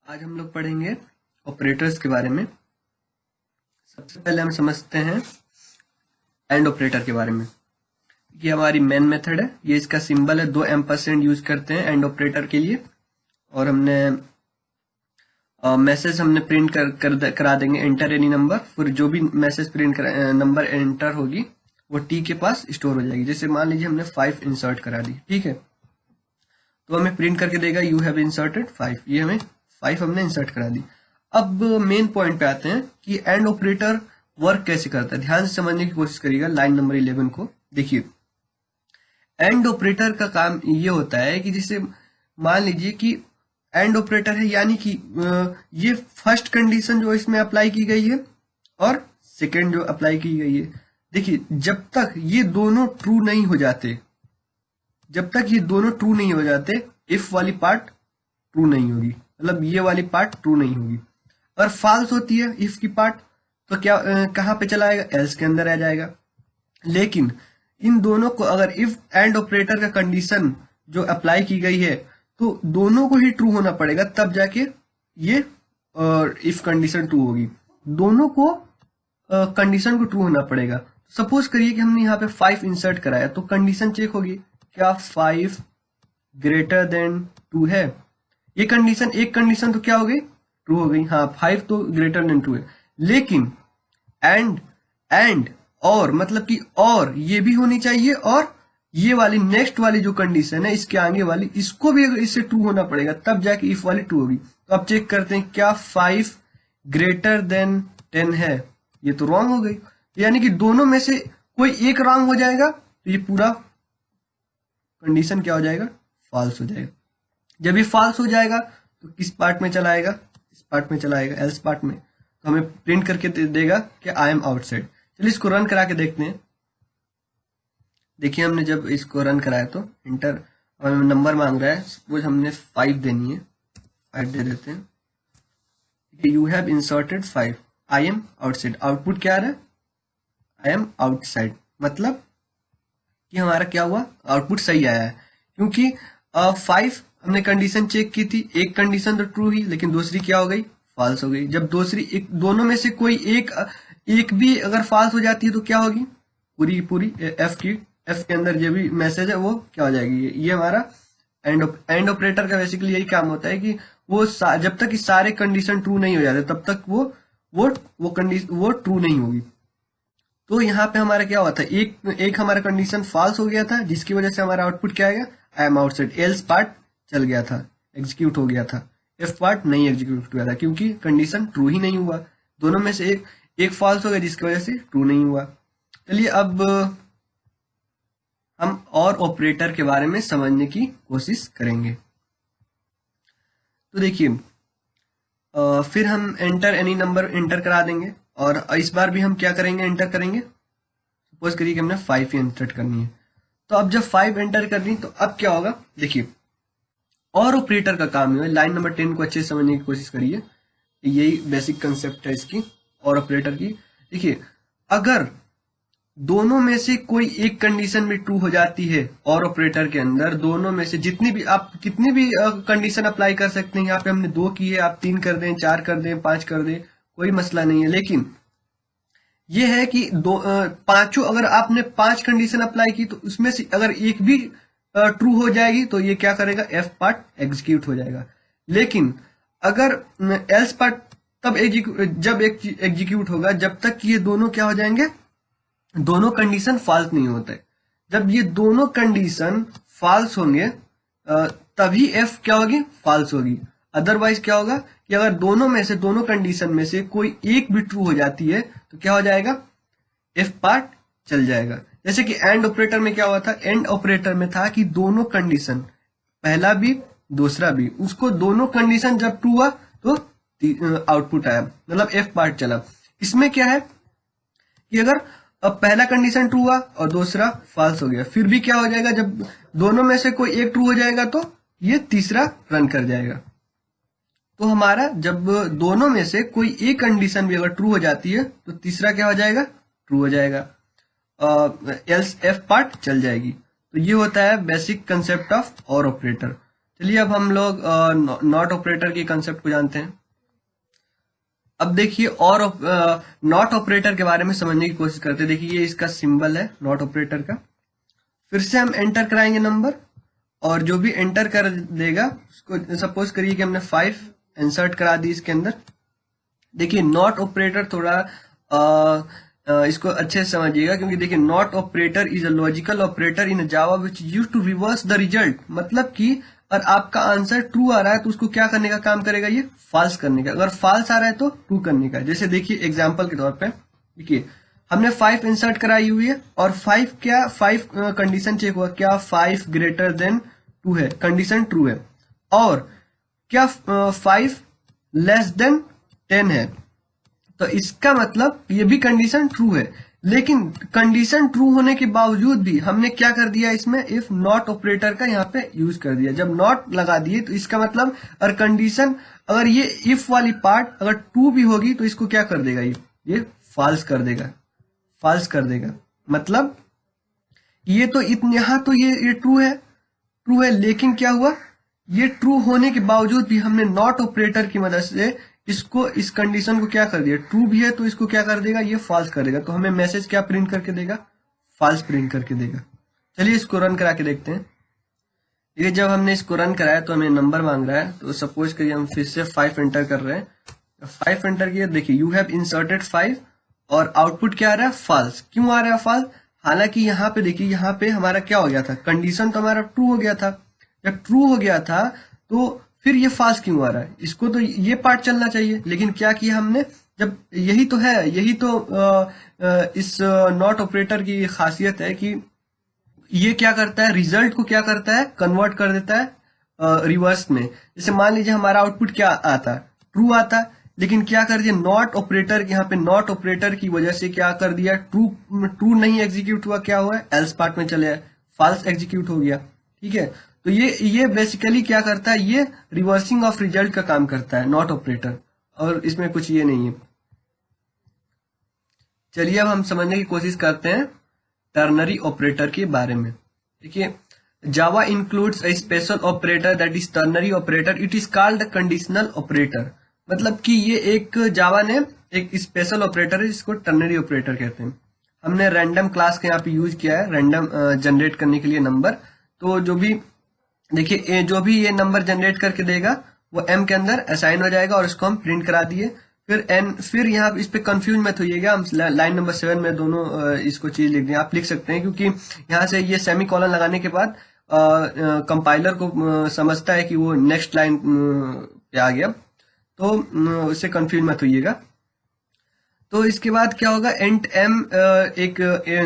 आज हम लोग पढ़ेंगे ऑपरेटर्स के बारे में। सबसे पहले हम समझते हैं एंड ऑपरेटर के बारे में। ये हमारी मेन मेथड है, ये इसका सिंबल है, 2 एम्परसेंड यूज करते हैं एंड ऑपरेटर के लिए। और हमने मैसेज प्रिंट करा देंगे एंटर एनी नंबर, फिर जो भी मैसेज प्रिंट नंबर एंटर होगी वो टी के पास स्टोर हो जाएगी। जैसे मान लीजिए हमने 5 इंसर्ट करा दी, ठीक है, तो हमें प्रिंट करके देगा यू हैव इंसर्टेड 5। ये हमें 5 हमने इंसर्ट करा दी। अब मेन पॉइंट पे आते हैं कि एंड ऑपरेटर वर्क कैसे करता है। ध्यान से समझने की कोशिश करिएगा लाइन नंबर 11 को। देखिए, एंड ऑपरेटर का काम ये होता है कि जैसे मान लीजिए कि एंड ऑपरेटर है, यानी कि ये फर्स्ट कंडीशन जो इसमें अप्लाई की गई है और सेकेंड जो अप्लाई की गई है। देखिए, जब तक ये दोनों ट्रू नहीं हो जाते, इफ वाली पार्ट ट्रू नहीं होगी, मतलब ये वाली पार्ट ट्रू नहीं होगी। अगर फॉल्स होती है इफ की पार्ट तो क्या कहाँ पे चला आएगा, एल्स के अंदर आ जाएगा। लेकिन इन दोनों को अगर इफ एंड ऑपरेटर का कंडीशन जो अप्लाई की गई है तो दोनों को ही ट्रू होना पड़ेगा, तब जाके ये इफ कंडीशन ट्रू होगी। दोनों को कंडीशन को ट्रू होना पड़ेगा। सपोज करिए कि हमने यहाँ पे 5 इंसर्ट कराया तो कंडीशन चेक होगी, क्या 5 ग्रेटर देन 2 है। ये कंडीशन, एक कंडीशन तो क्या हो गई, ट्रू हो गई। हाँ, 5 तो ग्रेटर देन 2 है। लेकिन एंड और मतलब कि और ये भी होनी चाहिए, और ये वाली नेक्स्ट वाली जो कंडीशन है इसके आगे वाली, इसको भी अगर इससे ट्रू होना पड़ेगा तब जाके इफ वाली ट्रू होगी। तो अब चेक करते हैं, क्या 5 ग्रेटर देन 10 है। ये तो रॉन्ग हो गई, यानी कि दोनों में से कोई एक रॉन्ग हो जाएगा तो ये पूरा कंडीशन क्या हो जाएगा, फॉल्स हो जाएगा। जब ये फॉल्स हो जाएगा तो किस पार्ट में चला आएगा, इस पार्ट में चला आएगा, एल्स पार्ट में। तो हमें प्रिंट करके देगा कि आई एम आउटसाइड। चलिए इसको रन करा के देखते हैं। देखिए, हमने जब इसको रन कराया तो इंटर नंबर मांग रहा है, सपोज हमने 5 देनी है, 5 दे देते हैं। You have inserted 5, I am outside. Output क्या आ रहा है, आई एम आउटसाइड, मतलब कि हमारा क्या हुआ, आउटपुट सही आया है। क्योंकि 5 हमने कंडीशन चेक की थी, एक कंडीशन तो ट्रू ही, लेकिन दूसरी क्या हो गई, फॉल्स हो गई। जब दूसरी दोनों में से कोई एक भी अगर फॉल्स हो जाती है तो क्या होगी, पूरी एफ के अंदर जो भी मैसेज है वो क्या हो जाएगी। ये हमारा एंड ऑपरेटर का बेसिकली यही काम होता है कि वो जब तक सारे कंडीशन ट्रू नहीं हो जाते तब तक वो ट्रू नहीं होगी। तो यहाँ पे हमारा क्या हुआ था, एक हमारा कंडीशन फॉल्स हो गया था, जिसकी वजह से हमारा आउटपुट क्या आएगा, I am outside. Else part चल गया था, एग्जीक्यूट हो गया था, एफ पार्ट नहीं एग्जीक्यूट हुआ था क्योंकि कंडीशन ट्रू ही नहीं हुआ। दोनों में से एक फॉल्स हो गया जिसकी वजह से ट्रू नहीं हुआ। चलिए अब हम और ऑपरेटर के बारे में समझने की कोशिश करेंगे। तो देखिए, फिर हम एंटर एनी नंबर एंटर करा देंगे, और इस बार भी हम क्या करेंगे, एंटर करेंगे। सपोज करिए कि हमने 5 ही एंटर करनी है। तो अब जब 5 एंटर करनी तो अब क्या होगा, देखिए, और ऑपरेटर का काम है। लाइन नंबर 10 को अच्छे से समझने की कोशिश करिए, यही बेसिक कंसेप्ट है इसकी, और ऑपरेटर की। देखिए, अगर दोनों में से कोई एक कंडीशन भी ट्रू हो जाती है, और ऑपरेटर के अंदर दोनों में से जितनी भी आप कितनी भी कंडीशन अप्लाई कर सकते हैं। यहाँ पे हमने 2 की है, आप 3 कर दें, 4 कर दें, 5 कर दें, कोई मसला नहीं है। लेकिन ये है कि पांचों, अगर आपने 5 कंडीशन अप्लाई की तो उसमें से अगर एक भी ट्रू हो जाएगी तो ये क्या करेगा, एफ पार्ट एग्जीक्यूट हो जाएगा। लेकिन अगर एल्स पार्ट तब जब एग्जीक्यूट होगा जब तक कि ये दोनों क्या हो जाएंगे, दोनों कंडीशन फॉल्स नहीं होते। जब ये दोनों कंडीशन फॉल्स होंगे तभी एफ क्या होगी, फॉल्स होगी। अदरवाइज क्या होगा कि अगर दोनों कंडीशन में से कोई एक भी ट्रू हो जाती है तो क्या हो जाएगा, एफ पार्ट चल जाएगा। जैसे कि एंड ऑपरेटर में क्या हुआ था, एंड ऑपरेटर में था कि दोनों कंडीशन, पहला भी दूसरा भी, उसको दोनों कंडीशन जब ट्रू हुआ तो आउटपुट आया, मतलब एफ पार्ट चला। इसमें क्या है कि अगर अब पहला कंडीशन ट्रू हुआ और दूसरा फॉल्स हो गया, फिर भी क्या हो जाएगा, जब दोनों में से कोई एक ट्रू हो जाएगा तो ये तीसरा रन कर जाएगा। तो हमारा जब दोनों में से कोई एक कंडीशन भी अगर ट्रू हो जाती है तो तीसरा क्या हो जाएगा, ट्रू हो जाएगा, एल्स एफ पार्ट चल जाएगी। तो ये होता है बेसिक कंसेप्ट ऑफ और ऑपरेटर। चलिए अब हम लोग नॉट ऑपरेटर के कंसेप्ट को जानते हैं। अब देखिए और नॉट ऑपरेटर के बारे में समझने की कोशिश करते हैं। देखिए ये इसका सिंबल है नॉट ऑपरेटर का। फिर से हम एंटर कराएंगे नंबर, और जो भी एंटर कर देगा उसको, सपोज करिए कि हमने 5 इंसर्ट करा दी इसके अंदर। देखिए नॉट ऑपरेटर थोड़ा इसको अच्छे से समझिएगा, क्योंकि देखिए not operator is a logical operator in Java which use to reverse the result. मतलब कि अगर आपका आंसर ट्रू आ रहा है तो उसको क्या करने का काम करेगा, ये फॉल्स करने का। अगर फॉल्स आ रहा है तो ट्रू करने का। जैसे देखिए एग्जाम्पल के तौर पे देखिए हमने 5 इंसर्ट कराई हुई है, और 5 कंडीशन चेक हुआ, क्या 5 ग्रेटर देन 2 है, कंडीशन ट्रू है। और क्या 5 लेस देन 10 है, तो इसका मतलब ये भी कंडीशन ट्रू है। लेकिन कंडीशन ट्रू होने के बावजूद भी हमने क्या कर दिया, इसमें इफ नॉट ऑपरेटर का यहाँ पे यूज कर दिया। जब नॉट लगा दिए तो इसका मतलब अगर कंडीशन, अगर ये इफ वाली पार्ट अगर ट्रू भी होगी तो इसको क्या कर देगा, ये फॉल्स कर देगा, फॉल्स कर देगा। मतलब ये तो इतने, यहाँ तो ये ट्रू है, लेकिन क्या हुआ, ये ट्रू होने के बावजूद भी हमने नॉट ऑपरेटर की मदद से इसको, इस कंडीशन को क्या कर दिया, ट्रू भी है तो इसको क्या कर देगा, ये फॉल्स कर देगा। तो हमें मैसेज क्या प्रिंट करके देगा, फॉल्स प्रिंट करके देगा। चलिए इसको रन करा के देखते हैं। ये जब हमने इसको रन कराया तो हमें नंबर मांग रहा है। तो सपोज करिए हम फिर से 5 एंटर कर रहे हैं। 5 एंटर किया, देखिए यू हैव इंसर्टेड 5, और आउटपुट क्या आ रहा है, फॉल्स। क्यों आ रहा है फॉल्स, हालांकि यहाँ पे देखिए, यहाँ पे हमारा क्या हो गया था, कंडीशन तो हमारा ट्रू हो गया था। जब ट्रू हो गया था तो फिर ये फॉल्स क्यों आ रहा है, इसको तो ये पार्ट चलना चाहिए। लेकिन क्या किया हमने, जब यही तो है, यही तो इस नॉट ऑपरेटर की खासियत है कि ये क्या करता है, रिजल्ट को क्या करता है, कन्वर्ट कर देता है रिवर्स में। जैसे मान लीजिए हमारा आउटपुट क्या आता, ट्रू आता, लेकिन क्या कर दिया नॉट ऑपरेटर, यहाँ पे नॉट ऑपरेटर की वजह से क्या कर दिया, ट्रू ट्रू नहीं एग्जीक्यूट हुआ, क्या हुआ, एल्स पार्ट में चले, फॉल्स एग्जीक्यूट हो गया। ठीक है, तो ये बेसिकली क्या करता है, ये रिवर्सिंग ऑफ रिजल्ट का काम करता है नॉट ऑपरेटर, और इसमें कुछ ये नहीं है। चलिए अब हम समझने की कोशिश करते हैं टर्नरी ऑपरेटर के बारे में। देखिए Java includes a special operator that is ternary operator, it is called conditional operator. मतलब कि ये एक जावा ने एक स्पेशल ऑपरेटर है जिसको टर्नरी ऑपरेटर कहते हैं। हमने रैंडम क्लास का यहाँ पे यूज किया है, रैंडम जनरेट करने के लिए नंबर। तो जो भी देखिए, जो भी ये नंबर जनरेट करके देगा वो एम के अंदर असाइन हो जाएगा, और इसको हम प्रिंट करा दिए। फिर यहाँ इस पे कंफ्यूज मत होइएगा, हम लाइन नंबर 7 में दोनों इसको चीज लिख दें, आप लिख सकते हैं, क्योंकि यहाँ से ये सेमी कॉलन लगाने के बाद कंपाइलर को समझता है कि वो नेक्स्ट लाइन पे आ गया, तो उससे कंफ्यूज मत होइएगा। तो इसके बाद क्या होगा, एंट एम एक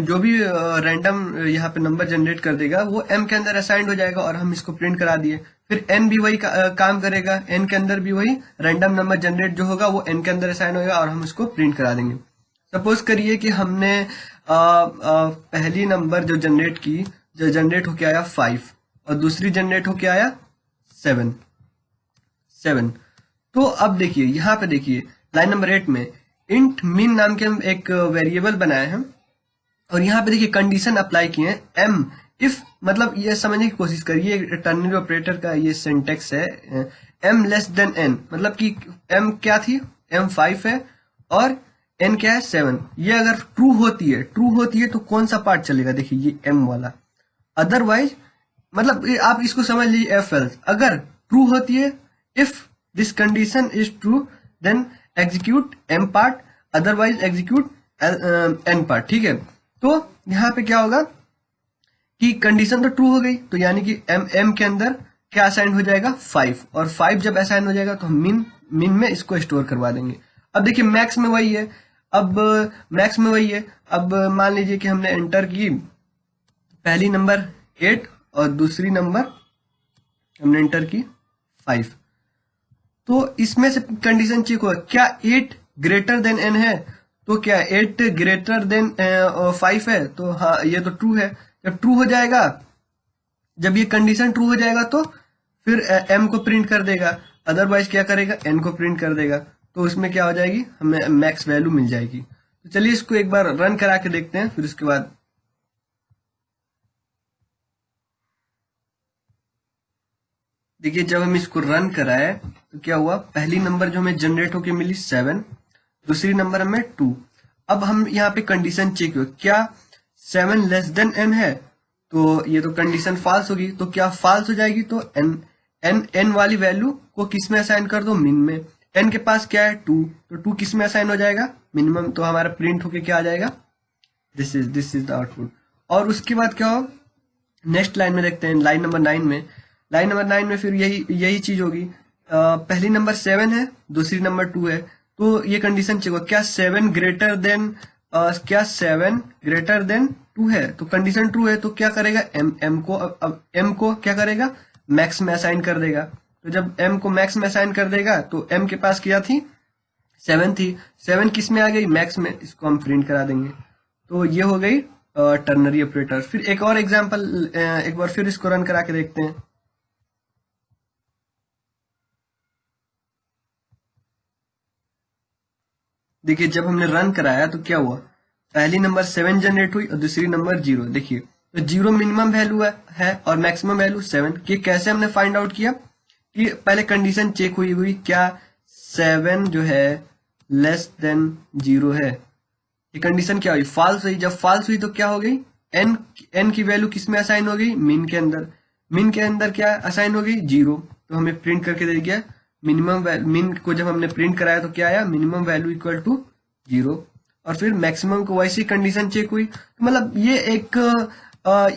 जो भी रैंडम यहाँ पे नंबर जनरेट कर देगा वो एम के अंदर असाइंड हो जाएगा, और हम इसको प्रिंट करा दिए। फिर एन भी वही काम करेगा, एन के अंदर भी वही रैंडम नंबर जनरेट जो होगा वो एन के अंदर असाइन होगा, और हम इसको प्रिंट करा देंगे। सपोज करिए कि हमने पहली नंबर जो जनरेट होके आया 5, और दूसरी जनरेट होके आया 7। तो अब देखिए यहाँ पे देखिए लाइन नंबर 8 में इंट मिन नाम के हम एक वेरिएबल बनाए हैं, और यहाँ पे देखिए कंडीशन अप्लाई किए हैं एम इफ, मतलब ये समझने की कोशिश करिए टर्नरी ऑपरेटर का ये सिंटेक्स है, एम लेस देन एन, मतलब कि एम क्या थी, एम 5 है और एन क्या है 7। ये अगर ट्रू होती है तो कौन सा पार्ट चलेगा, देखिए ये एम वाला। अदरवाइज मतलब आप इसको समझ लीजिए एफ एल्स, अगर ट्रू होती है, if this condition is true then execute M part, otherwise execute N part. ठीक है, तो यहाँ पे क्या होगा कि कंडीशन तो ट्रू हो गई, तो यानी कि एम के अंदर क्या असाइन हो जाएगा 5, और 5 जब असाइन हो जाएगा तो हम मिन में इसको स्टोर करवा देंगे। अब देखिए मैक्स में वही है, अब मान लीजिए कि हमने एंटर की पहली नंबर 8 और दूसरी नंबर हमने एंटर की 5, तो इसमें से कंडीशन चेक होगा, क्या 8 ग्रेटर देन एन है, तो क्या 8 ग्रेटर देन 5 है, तो हाँ ये तो ट्रू है। जब ट्रू हो जाएगा, जब ये कंडीशन ट्रू हो जाएगा तो फिर एम को प्रिंट कर देगा, अदरवाइज क्या करेगा, एन को प्रिंट कर देगा। तो उसमें क्या हो जाएगी, हमें मैक्स वैल्यू मिल जाएगी। तो चलिए इसको एक बार रन करा के देखते हैं, फिर उसके बाद देखिए जब हम इसको रन कराए तो क्या हुआ, पहली नंबर जो हमें जनरेट होके मिली 7, दूसरी नंबर हमें 2। अब हम यहाँ पे कंडीशन चेक हुआ, क्या 7 लेस देन n है, तो ये तो कंडीशन फाल्स होगी, तो क्या फाल्स हो जाएगी, तो n वाली वैल्यू को किस में असाइन कर दो, मिन में। n के पास क्या है 2, तो 2 किस में असाइन हो जाएगा, मिनिमम, तो हमारा प्रिंट होके क्या आ जाएगा, दिस इज द आउटपुट। और उसके बाद क्या हो, नेक्स्ट लाइन में देखते हैं, लाइन नंबर 9 में। लाइन नंबर 9 में फिर यही चीज होगी। पहली नंबर 7 है, दूसरी नंबर 2 है, तो ये कंडीशन चेक होगा, क्या 7 ग्रेटर देन 2 है, तो कंडीशन ट्रू है, तो क्या करेगा, m को क्या करेगा, मैक्स में असाइन कर देगा। तो जब m को मैक्स में असाइन कर देगा तो m के पास क्या थी, 7 थी, 7 किस में आ गई, मैक्स में, इसको हम प्रिंट करा देंगे। तो ये हो गई टर्नरी ऑपरेटर। फिर एक और एग्जांपल, एक बार फिर इसको रन करा के देखते हैं। देखिए जब हमने रन कराया तो क्या हुआ, पहली नंबर 7 जनरेट हुई और दूसरी नंबर 0। देखिए तो 0 मिनिमम वैल्यू है और मैक्सिमम वैल्यू 7। कि कैसे हमने फाइंड आउट किया, कि पहले कंडीशन चेक हुई क्या 7 जो है लेस देन 0 है, ये कंडीशन क्या हुई, फॉल्स हुई। जब फॉल्स हुई तो क्या हो गई, n की वैल्यू किस में असाइन हो गई, मिन के अंदर। मिन के अंदर क्या असाइन हो गई, 0, तो हमें प्रिंट करके दे दिया मिनिमम। मिन को जब हमने प्रिंट कराया तो क्या आया, मिनिमम वैल्यू इक्वल टू 0। और फिर मैक्सिमम को वैसी कंडीशन चेक हुई। तो मतलब ये एक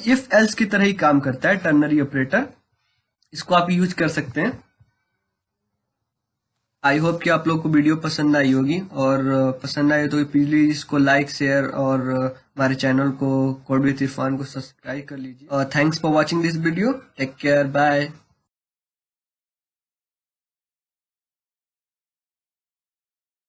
इफ एल्स की तरह ही काम करता है टर्नरी ऑपरेटर, इसको आप यूज कर सकते हैं। आई होप कि आप लोग को वीडियो पसंद आई होगी, और पसंद आए तो प्लीज इसको लाइक, शेयर और हमारे चैनल को कोड विद इरफान को सब्सक्राइब कर लीजिए। Thanks for watching this video, take care, bye.